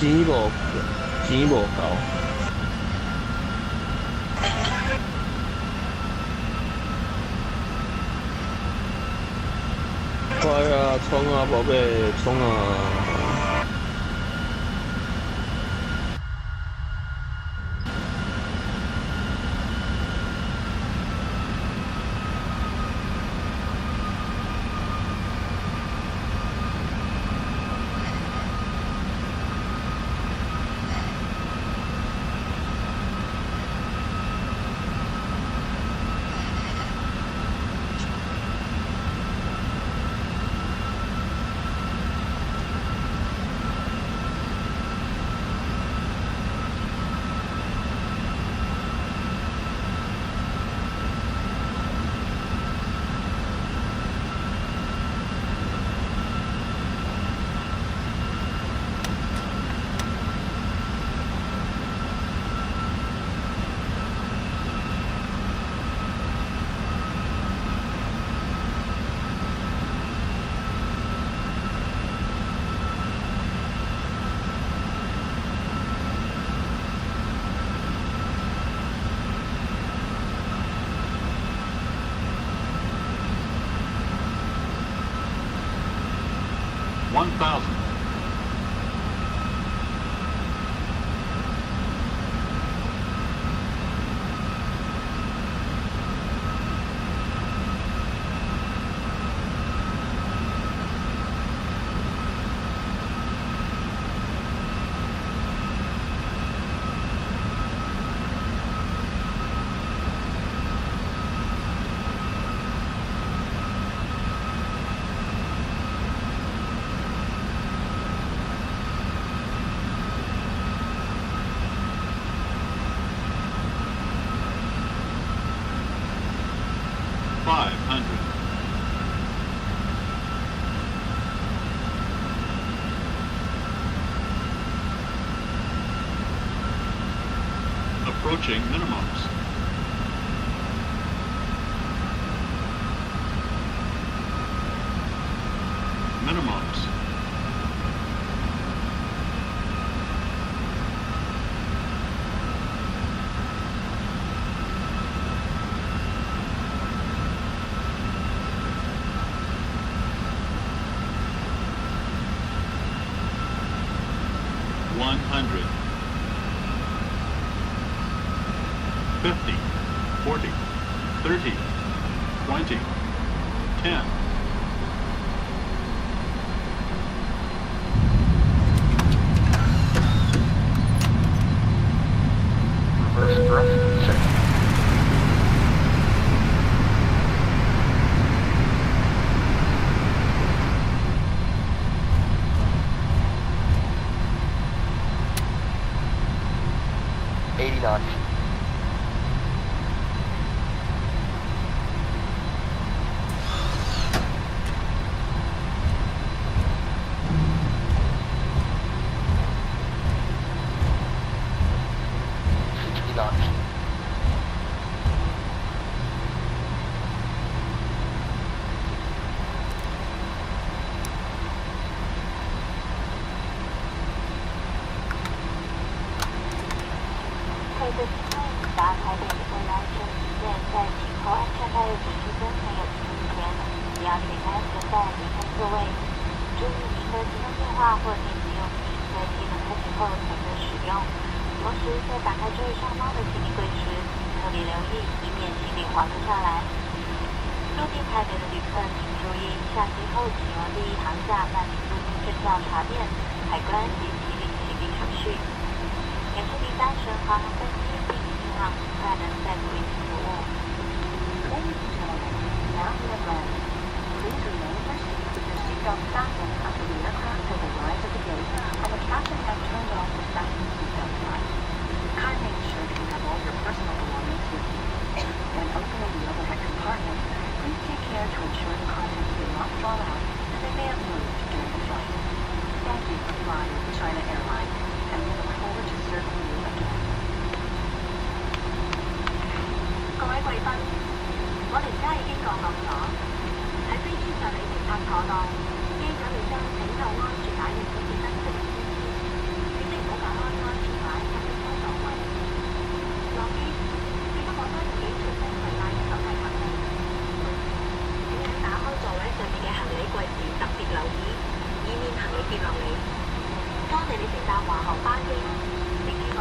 钱无够。快啊，冲啊，宝贝，冲啊！1,000. Approaching minimums. Minimums. $100. 50, 40, 30, 20, 10. Reverse thrust set. Knots.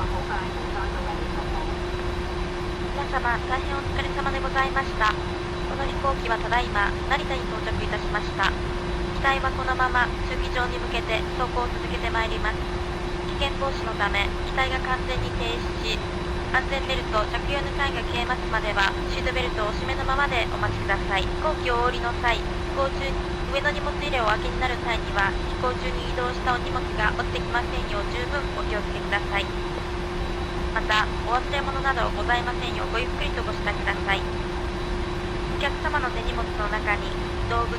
皆様、大変お疲れ様でございました。この飛行機はただいま成田に到着いたしました。機体はこのまま駐機場に向けて走行を続けてまいります。危険防止のため機体が完全に停止し、安全ベルト着用のサインが消えますまではシートベルトをお締めのままでお待ちください。飛行機をお降りの際、飛行中に上の荷物入れをお開けになる際には飛行中に移動したお荷物が落ちてきませんよう十分お気をつけください。また、お忘れ物などございませんようごゆっくりとご支度ください。お客様の手荷物の中に動物、植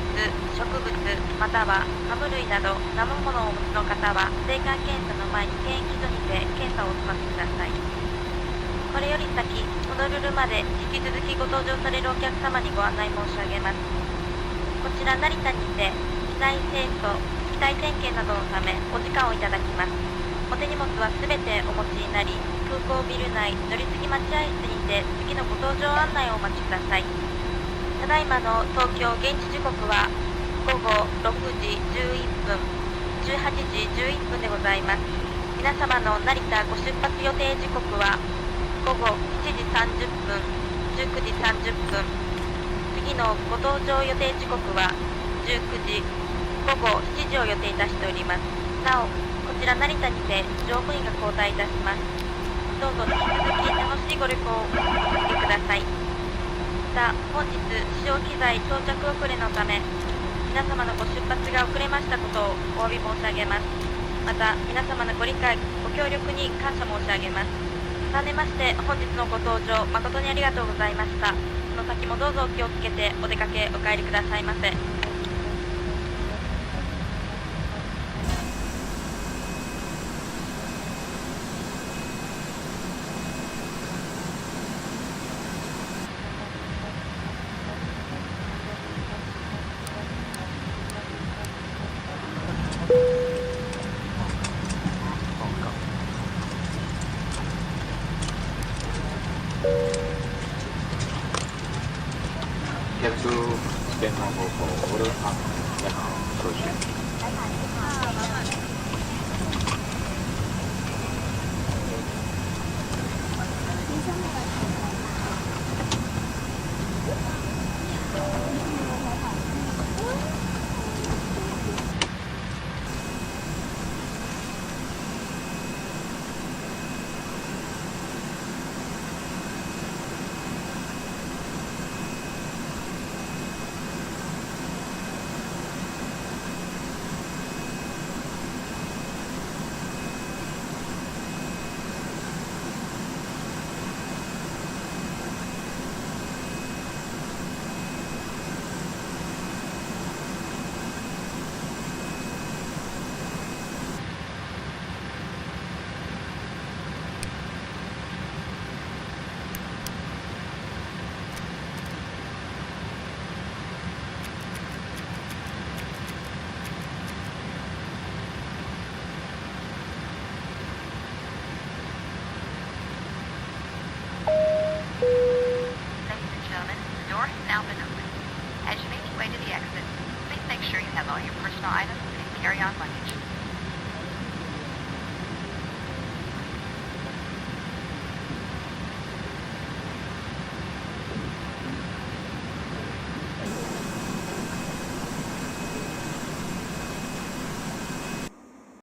物、またはハム類など生ものをお持ちの方は税関検査の前に検疫所にて検査をお済ませください。これより先、ホノルルまで引き続きご搭乗されるお客様にご案内申し上げます。こちら成田にて機体清掃、機体点検などのためお時間をいただきます。お手荷物はすべてお持ちになり、空港ビル内乗り継ぎ待合室にて次のご搭乗案内をお待ちください。ただいまの東京現地時刻は午後6時11分、18時11分でございます。皆様の成田ご出発予定時刻は午後7時30分、19時30分。次のご搭乗予定時刻は19時、午後7時を予定いたしております。なお、こちら成田にて乗務員が交代いたします。どうぞ引き続き楽しいご旅行をお続けください。また、本日使用機材到着遅れのため皆様のご出発が遅れましたことをお詫び申し上げます。また、皆様のご理解ご協力に感謝申し上げます。改めまして本日のご搭乗誠にありがとうございました。この先もどうぞお気をつけてお出かけお帰りくださいませ。客試験の方法をオルハンや操縦。Now been opened. As you make your way to the exit, please make sure you have all your personal items and carry-on luggage.